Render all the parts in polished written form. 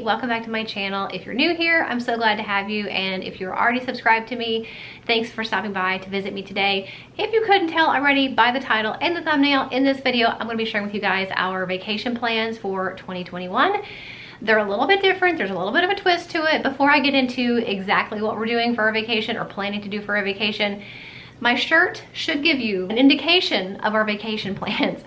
welcome back to my channel. If you're new here, I'm so glad to have you, and if you're already subscribed to me, thanks for stopping by to visit me today. If you couldn't tell already by the title and the thumbnail, in this video I'm going to be sharing with you guys our vacation plans for 2021. They're a little bit different. There's a little bit of a twist to it. Before I get into exactly what we're doing for our vacation or planning to do for our vacation, my shirt should give you an indication of our vacation plans.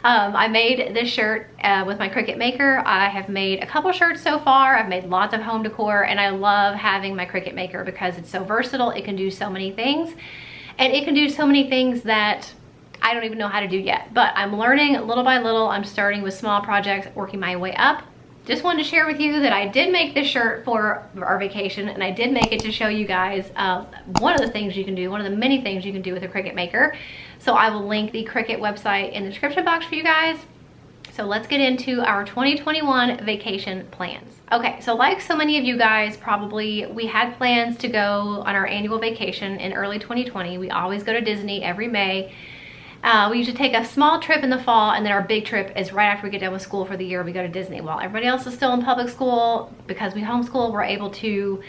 I made this shirt with my Cricut maker. I have made a couple shirts so far. I've made lots of home decor, and I love having my Cricut maker because it's so versatile. It can do so many things, and it can do so many things that I don't even know how to do yet, but I'm learning little by little. I'm starting with small projects, working my way up. Just wanted to share with you that I did make this shirt for our vacation, and I did make it to show you guys one of the things you can do, one of the many things you can do with a Cricut maker. So I will link the Cricut website in the description box for you guys. So let's get into our 2021 vacation plans. Okay, so like so many of you guys probably, we had plans to go on our annual vacation in early 2020. We always go to Disney every May. We usually take a small trip in the fall, and then our big trip is right after we get done with school for the year. We go to Disney. While everybody else is still in public school, because we homeschool, we're able to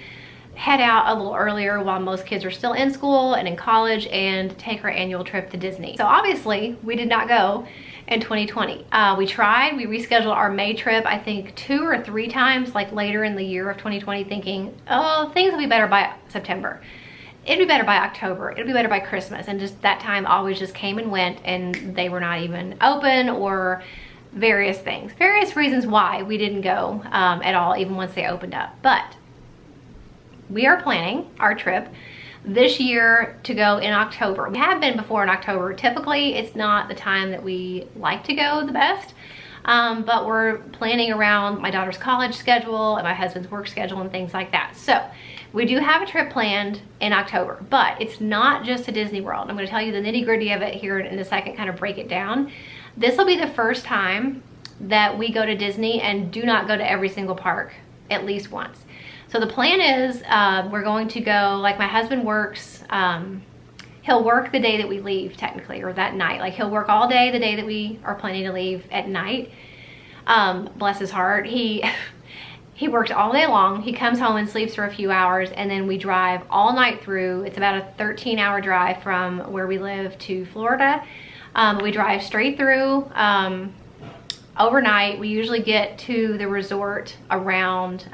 head out a little earlier while most kids are still in school and in college and take our annual trip to Disney. So obviously we did not go in 2020. We tried, we rescheduled our May trip, I think 2 or 3 times, like later in the year of 2020, thinking, oh, things will be better by September. It'd be better by October, it'd be better by Christmas, and just that time always just came and went, and they were not even open, or various things, various reasons why we didn't go at all, even once they opened up. But we are planning our trip this year to go in October. We have been before in October. Typically it's not the time that we like to go the best, but we're planning around my daughter's college schedule and my husband's work schedule and things like that. So we do have a trip planned in October, but it's not just to Disney World. I'm going to tell you the nitty-gritty of it here in a second, kind of break it down. This will be the first time that we go to Disney and do not go to every single park at least once. So the plan is we're going to go, like my husband works, he'll work the day that we leave technically, or that night. Like he'll work all day the day that we are planning to leave at night. Bless his heart. He works all day long. He comes home and sleeps for a few hours, and then we drive all night through. It's about a 13-hour drive from where we live to Florida. We drive straight through overnight. We usually get to the resort around,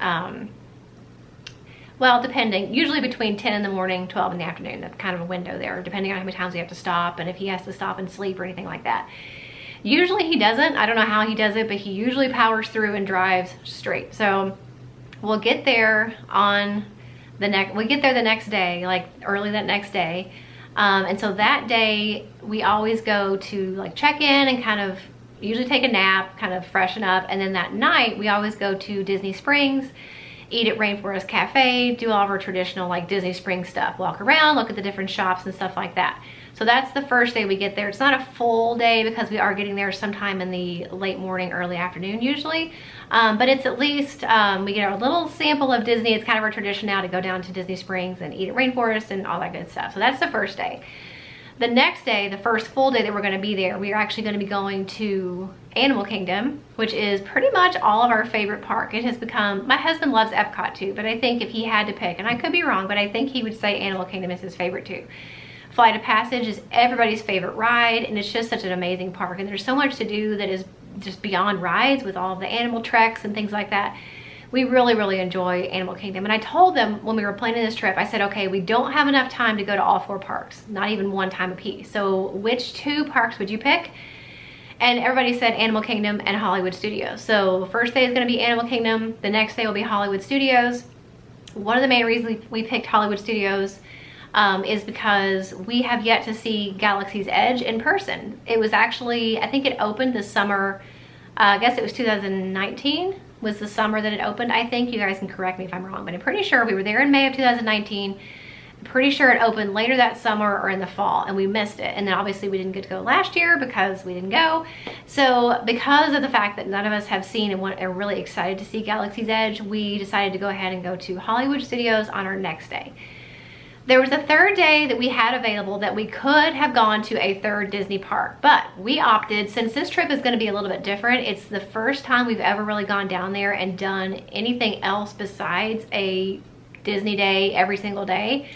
well, depending, usually between 10 in the morning, 12 in the afternoon. That's kind of a window there, depending on how many times we have to stop and if he has to stop and sleep or anything like that. Usually he doesn't. I don't know how he does it, but he usually powers through and drives straight. So we'll get there on the next day, like early that next day. And so that day we always go to like check in and kind of usually take a nap, kind of freshen up. And then that night we always go to Disney Springs, eat at Rainforest Cafe, do all of our traditional like Disney Springs stuff, walk around, look at the different shops and stuff like that. So that's the first day we get there. It's not a full day because we are getting there sometime in the late morning, early afternoon usually. But it's at least, we get our little sample of Disney. It's kind of our tradition now to go down to Disney Springs and eat at Rainforest and all that good stuff. So that's the first day. The next day, the first full day that we're gonna be there, we are actually gonna be going to Animal Kingdom, which is pretty much all of our favorite park. It has become, my husband loves Epcot too, but I think if he had to pick, and I could be wrong, but I think he would say Animal Kingdom is his favorite too. Flight of Passage is everybody's favorite ride, and it's just such an amazing park, and there's so much to do that is just beyond rides with all the animal treks and things like that. We really, really enjoy Animal Kingdom. And I told them when we were planning this trip, I said, okay, we don't have enough time to go to all 4 parks, not even one time a piece. So which 2 parks would you pick? And everybody said Animal Kingdom and Hollywood Studios. So the first day is gonna be Animal Kingdom. The next day will be Hollywood Studios. One of the main reasons we picked Hollywood Studios is because we have yet to see Galaxy's Edge in person. It was actually, I think it opened this summer, I guess it was 2019 was the summer that it opened. I think, you guys can correct me if I'm wrong, but I'm pretty sure we were there in May of 2019. I'm pretty sure it opened later that summer or in the fall, and we missed it. And then obviously we didn't get to go last year because we didn't go. So because of the fact that none of us have seen and are really excited to see Galaxy's Edge, we decided to go ahead and go to Hollywood Studios on our next day. There was a third day that we had available that we could have gone to a third Disney park, but we opted, since this trip is going to be a little bit different, it's the first time we've ever really gone down there and done anything else besides a Disney day every single day.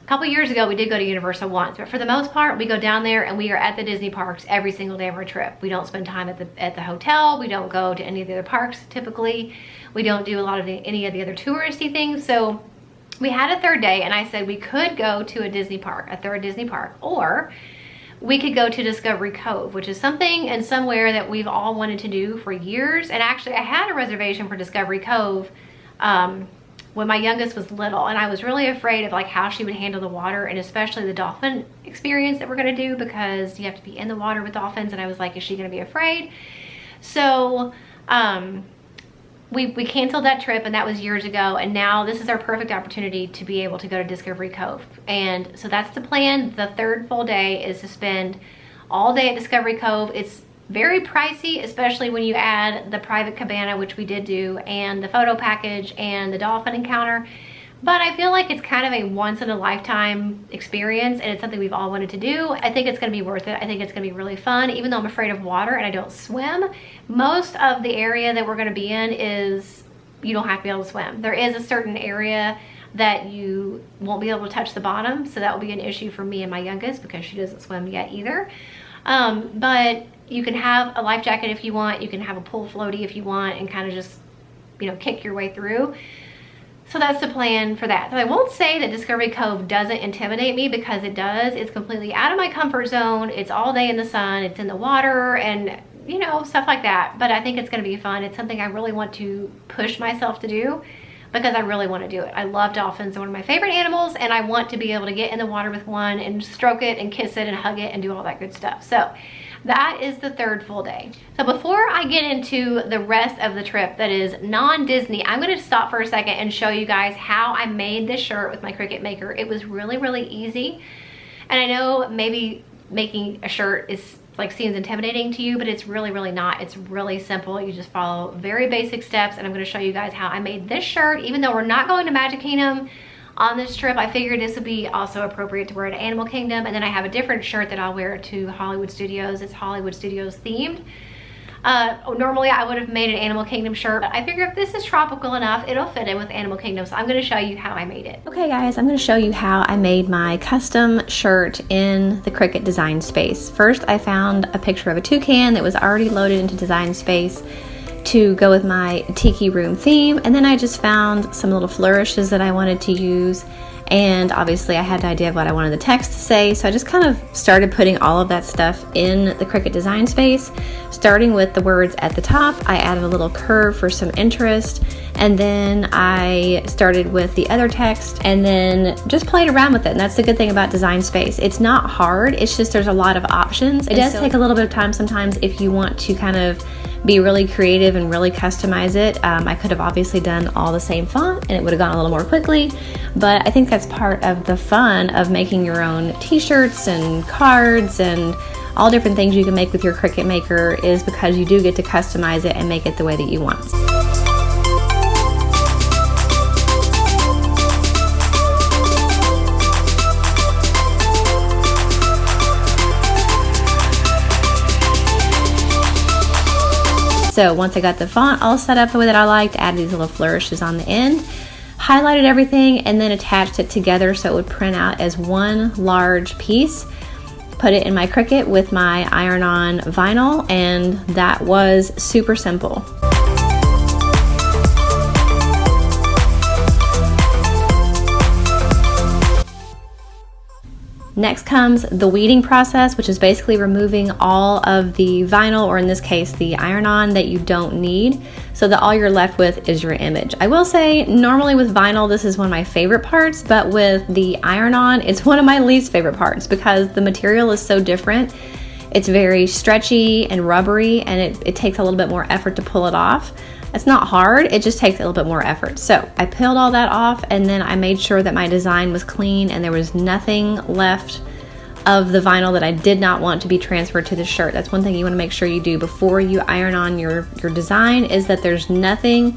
A couple years ago, we did go to Universal once, but for the most part, we go down there and we are at the Disney parks every single day of our trip. We don't spend time at the hotel. We don't go to any of the other parks typically. We don't do a lot of any of the other touristy things. So we had a third day, and I said we could go to a Disney park, a third Disney park, or we could go to Discovery Cove, which is something and somewhere that we've all wanted to do for years. And actually, I had a reservation for Discovery Cove when my youngest was little, and I was really afraid of like how she would handle the water, and especially the dolphin experience that we're gonna do, because you have to be in the water with dolphins, and I was like, is she gonna be afraid? So we canceled that trip, and that was years ago, and now this is our perfect opportunity to be able to go to Discovery Cove. And so that's the plan. The third full day is to spend all day at Discovery Cove. It's very pricey, especially when you add the private cabana, which we did do, and the photo package and the dolphin encounter. But I feel like it's kind of a once in a lifetime experience, and it's something we've all wanted to do. I think it's gonna be worth it. I think it's gonna be really fun, even though I'm afraid of water and I don't swim. Most of the area that we're gonna be in is, you don't have to be able to swim. There is a certain area that you won't be able to touch the bottom, so that will be an issue for me and my youngest because she doesn't swim yet either. But you can have a life jacket if you want, you can have a pool floaty if you want, and kind of just, you know, kick your way through. So that's the plan for that. So I won't say that Discovery Cove doesn't intimidate me, because it does. It's completely out of my comfort zone. It's all day in the sun, it's in the water, and you know, stuff like that. But I think it's gonna be fun. It's something I really want to push myself to do, because I really want to do it. I love dolphins. They're one of my favorite animals, and I want to be able to get in the water with one and stroke it and kiss it and hug it and do all that good stuff. So that is the third full day. So before I get into the rest of the trip that is non-Disney, I'm gonna stop for a second and show you guys how I made this shirt with my Cricut Maker. It was really, really easy. And I know maybe making a shirt is like seems intimidating to you, but it's really, really not. It's really simple. You just follow very basic steps, and I'm gonna show you guys how I made this shirt. Even though we're not going to Magic Kingdom on this trip, I figured this would be also appropriate to wear at Animal Kingdom. And then I have a different shirt that I'll wear to Hollywood Studios. It's Hollywood Studios themed. Normally I would have made an Animal Kingdom shirt, but I figure if this is tropical enough, it'll fit in with Animal Kingdom. So I'm gonna show you how I made it. Okay guys, I'm gonna show you how I made my custom shirt in the Cricut Design Space. First, I found a picture of a toucan that was already loaded into Design Space to go with my tiki room theme, and then I just found some little flourishes that I wanted to use, and obviously I had an idea of what I wanted the text to say, so I just kind of started putting all of that stuff in the Cricut Design Space. Starting with the words at the top, I added a little curve for some interest, and then I started with the other text and then just played around with it. And that's the good thing about Design Space. It's not hard, it's just there's a lot of options. It does take a little bit of time sometimes if you want to kind of be really creative and really customize it. I could have obviously done all the same font and it would have gone a little more quickly, but I think that's part of the fun of making your own t-shirts and cards and all different things you can make with your Cricut Maker, is because you do get to customize it and make it the way that you want. So once I got the font all set up the way that I liked, added these little flourishes on the end, highlighted everything, and then attached it together so it would print out as one large piece. Put it in my Cricut with my iron-on vinyl, and that was super simple. Next comes the weeding process, which is basically removing all of the vinyl, or in this case, the iron-on that you don't need, so that all you're left with is your image. I will say, normally with vinyl, this is one of my favorite parts, but with the iron-on, it's one of my least favorite parts because the material is so different. It's very stretchy and rubbery, and it takes a little bit more effort to pull it off. It's not hard, it just takes a little bit more effort. So I peeled all that off, and then I made sure that my design was clean and there was nothing left of the vinyl that I did not want to be transferred to the shirt. That's one thing you want to make sure you do before you iron on your design, is that there's nothing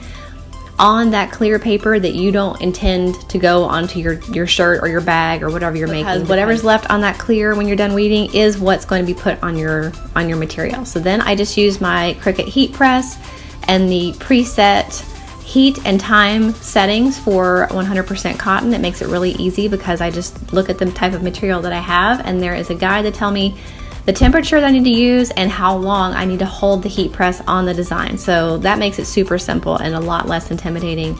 on that clear paper that you don't intend to go onto your shirt or your bag or whatever you're making. Whatever's left on that clear when you're done weeding is what's going to be put on your material. So then I just use my Cricut heat press and the preset heat and time settings for 100% cotton. It makes it really easy because I just look at the type of material that I have, and there is a guide to tell me the temperature that I need to use and how long I need to hold the heat press on the design. So that makes it super simple and a lot less intimidating.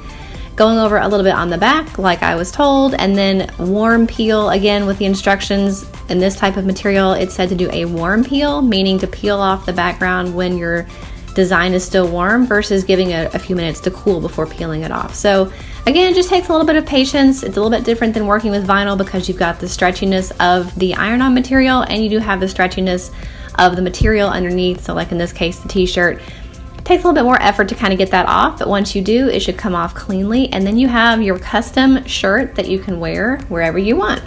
Going over a little bit on the back like I was told, and then warm peel. Again, with the instructions in this type of material, it said to do a warm peel, meaning to peel off the background when your design is still warm versus giving it a few minutes to cool before peeling it off. So again, it just takes a little bit of patience. It's a little bit different than working with vinyl because you've got the stretchiness of the iron-on material and you do have the stretchiness of the material underneath. So like in this case, the t-shirt, it takes a little bit more effort to kind of get that off, but once you do, it should come off cleanly. And then you have your custom shirt that you can wear wherever you want.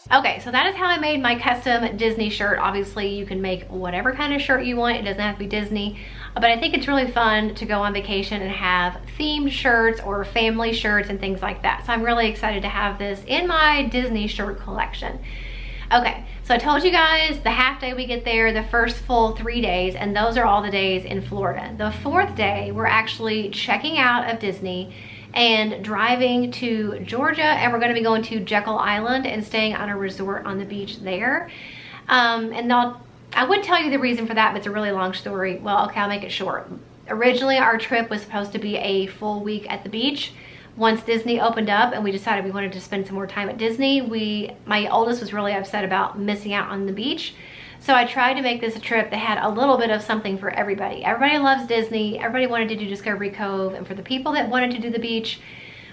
Okay, so that is how I made my custom Disney shirt. Obviously, you can make whatever kind of shirt you want. It doesn't have to be Disney, but I think it's really fun to go on vacation and have themed shirts or family shirts and things like that. So I'm really excited to have this in my Disney shirt collection. Okay, so I told you guys the half day we get there, the first full 3 days, and those are all the days in Florida. The fourth day, we're actually checking out of Disney and driving to Georgia, and we're going to be going to Jekyll Island and staying on a resort on the beach there. And I would tell you the reason for that, but it's a really long story. Well, okay, I'll make it short. Originally, our trip was supposed to be a full week at the beach. Once Disney opened up and we decided we wanted to spend some more time at Disney, my oldest was really upset about missing out on the beach. So I tried to make this a trip that had a little bit of something for everybody. Everybody loves Disney. Everybody wanted to do Discovery Cove. And for the people that wanted to do the beach,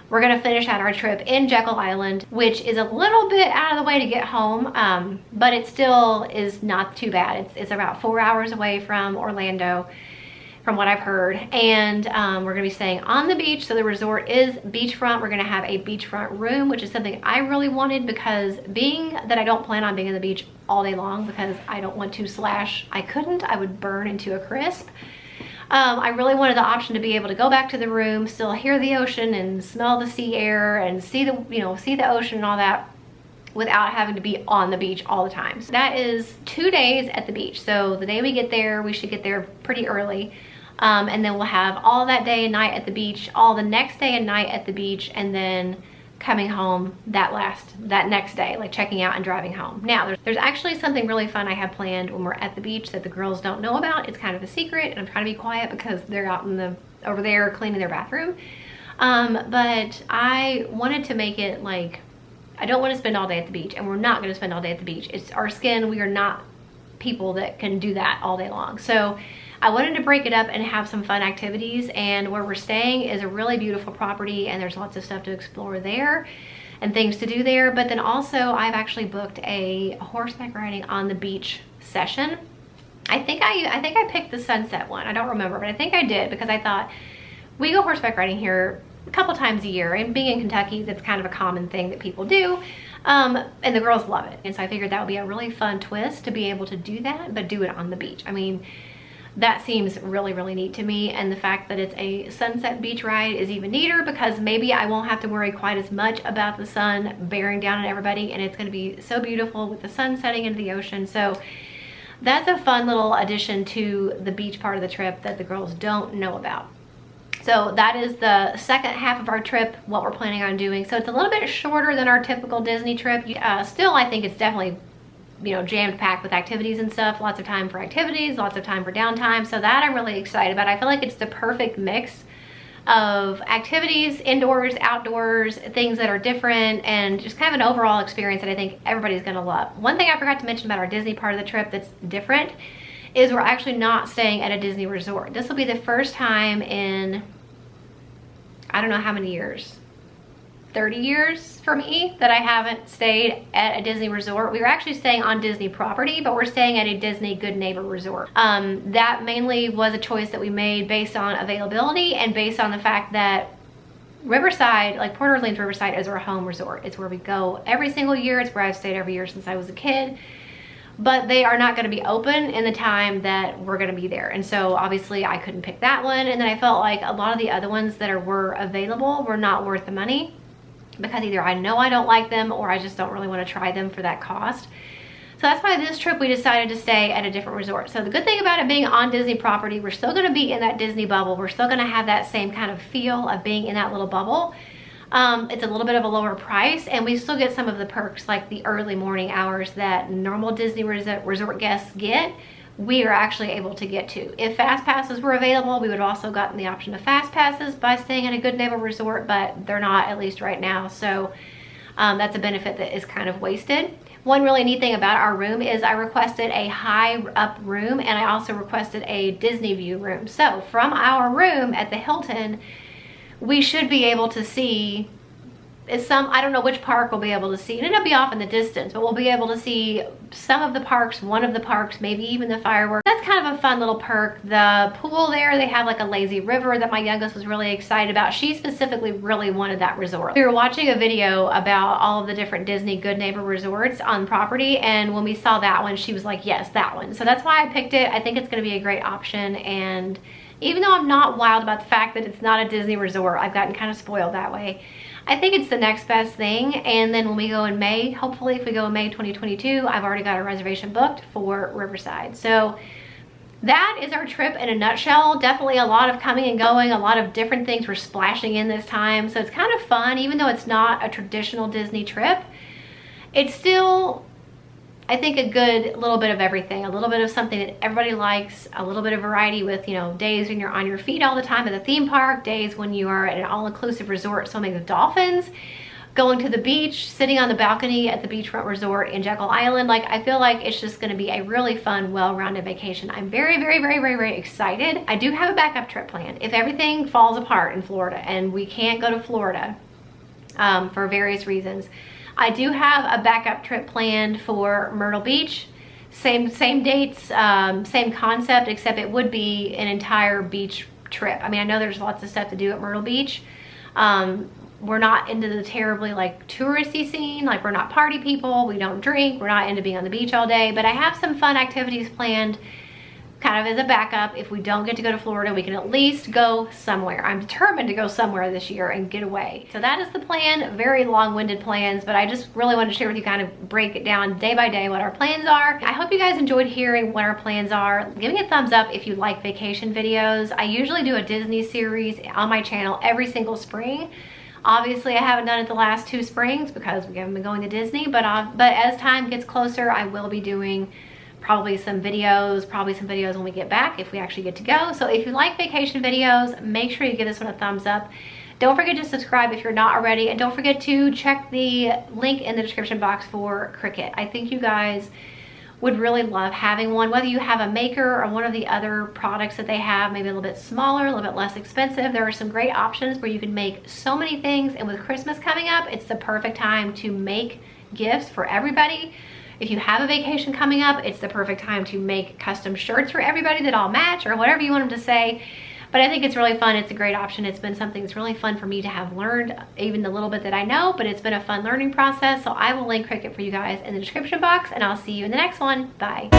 we're going to finish out our trip in Jekyll Island, which is a little bit out of the way to get home, but it still is not too bad. It's about 4 hours away from Orlando, from what I've heard. And we're going to be staying on the beach. So the resort is beachfront. We're going to have a beachfront room, which is something I really wanted because being that I don't plan on being on the beach all day long because I don't want to I would burn into a crisp. I really wanted the option to be able to go back to the room, still hear the ocean and smell the sea air and see the ocean and all that without having to be on the beach all the time. So that is 2 days at the beach. So the day we get there, we should get there pretty early. And then we'll have all that day and night at the beach, all the next day and night at the beach, and then coming home that next day, like checking out and driving home. Now, there's actually something really fun I have planned when we're at the beach that the girls don't know about. It's kind of a secret, and I'm trying to be quiet because they're out over there cleaning their bathroom. But I wanted to make it like, I don't want to spend all day at the beach, and we're not going to spend all day at the beach. It's our skin. We are not people that can do that all day long. So I wanted to break it up and have some fun activities, and where we're staying is a really beautiful property and there's lots of stuff to explore there and things to do there. But then also I've actually booked a horseback riding on the beach session. I think I picked the sunset one. I don't remember, but I think I did because I thought we go horseback riding here a couple times a year, and being in Kentucky, that's kind of a common thing that people do. And the girls love it. And so I figured that would be a really fun twist to be able to do that, but do it on the beach. I mean, that seems really, really neat to me. And the fact that it's a sunset beach ride is even neater because maybe I won't have to worry quite as much about the sun bearing down on everybody, and it's going to be so beautiful with the sun setting into the ocean. So that's a fun little addition to the beach part of the trip that the girls don't know about. So that is the second half of our trip, what we're planning on doing. So it's a little bit shorter than our typical Disney trip. Still, I think it's definitely, jammed packed with activities and stuff. Lots of time for activities, lots of time for downtime. So that I'm really excited about. I feel like it's the perfect mix of activities, indoors, outdoors, things that are different, and just kind of an overall experience that I think everybody's gonna love. One thing I forgot to mention about our Disney part of the trip that's different is we're actually not staying at a Disney resort. This will be the first time in, I don't know how many years, 30 years for me, that I haven't stayed at a Disney resort. We were actually staying on Disney property, but we're staying at a Disney Good Neighbor resort. That mainly was a choice that we made based on availability and based on the fact that Riverside, like Port Orleans Riverside, is our home resort. It's where we go every single year. It's where I've stayed every year since I was a kid. but they are not going to be open in the time that we're going to be there. And so obviously I couldn't pick that one. And then I felt like a lot of the other ones that were available were not worth the money, because either I know I don't like them or I just don't really want to try them for that cost. So that's why this trip we decided to stay at a different resort. So the good thing about it being on Disney property, we're still going to be in that Disney bubble. We're still going to have that same kind of feel of being in that little bubble. It's a little bit of a lower price, and we still get some of the perks like the early morning hours that normal Disney resort guests get. We are actually able to get to. If fast passes were available, we would have also gotten the option of fast passes by staying at a Good Neighbor resort, but they're not, at least right now. So that's a benefit that is kind of wasted. One really neat thing about our room is I requested a high up room, and I also requested a Disney view room. So from our room at the Hilton, we should be able to see I don't know which park we'll be able to see, and it'll be off in the distance, but we'll be able to see some of the parks, one of the parks, maybe even the fireworks. That's kind of a fun little perk. The pool there, they have like a lazy river that my youngest was really excited about. She specifically really wanted that resort. We were watching a video about all of the different Disney Good Neighbor resorts on property, and when we saw that one, she was like, yes, that one. So that's why I picked it. I think it's going to be a great option, and even though I'm not wild about the fact that it's not a Disney resort, I've gotten kind of spoiled that way, I think it's the next best thing. And then when we go in May, hopefully if we go in May 2022, I've already got a reservation booked for Riverside. So that is our trip in a nutshell. Definitely a lot of coming and going, a lot of different things were splashing in this time. So it's kind of fun, even though it's not a traditional Disney trip. It's still, I think, a good little bit of everything, a little bit of something that everybody likes, a little bit of variety with, you know, days when you're on your feet all the time at the theme park, days when you are at an all-inclusive resort swimming with dolphins, going to the beach, sitting on the balcony at the beachfront resort in Jekyll Island. Like, I feel like it's just going to be a really fun, well-rounded vacation. I'm very, very, very, very, very excited. I do have a backup trip planned. If everything falls apart in Florida and we can't go to Florida for various reasons, I do have a backup trip planned for Myrtle Beach. Same dates, same concept, except it would be an entire beach trip. I mean, I know there's lots of stuff to do at Myrtle Beach. We're not into the terribly like touristy scene. Like, we're not party people. We don't drink. We're not into being on the beach all day. But I have some fun activities planned kind of as a backup. If we don't get to go to Florida, we can at least go somewhere. I'm determined to go somewhere this year and get away. So that is the plan. Very long-winded plans, but I just really wanted to share with you, kind of break it down day by day what our plans are. I hope you guys enjoyed hearing what our plans are. Give me a thumbs up if you like vacation videos. I usually do a Disney series on my channel every single spring. Obviously, I haven't done it the last 2 springs because we haven't been going to Disney, but as time gets closer, I will be doing probably some videos when we get back, if we actually get to go. So if you like vacation videos, make sure you give this one a thumbs up. Don't forget to subscribe if you're not already, and don't forget to check the link in the description box for Cricut. I think you guys would really love having one, whether you have a maker or one of the other products that they have, maybe a little bit smaller, a little bit less expensive. There are some great options where you can make so many things, and with Christmas coming up, it's the perfect time to make gifts for everybody. If you have a vacation coming up, it's the perfect time to make custom shirts for everybody that all match, or whatever you want them to say. But I think it's really fun. It's a great option. It's been something that's really fun for me to have learned, even the little bit that I know, but it's been a fun learning process. So I will link Cricut for you guys in the description box, and I'll see you in the next one. Bye.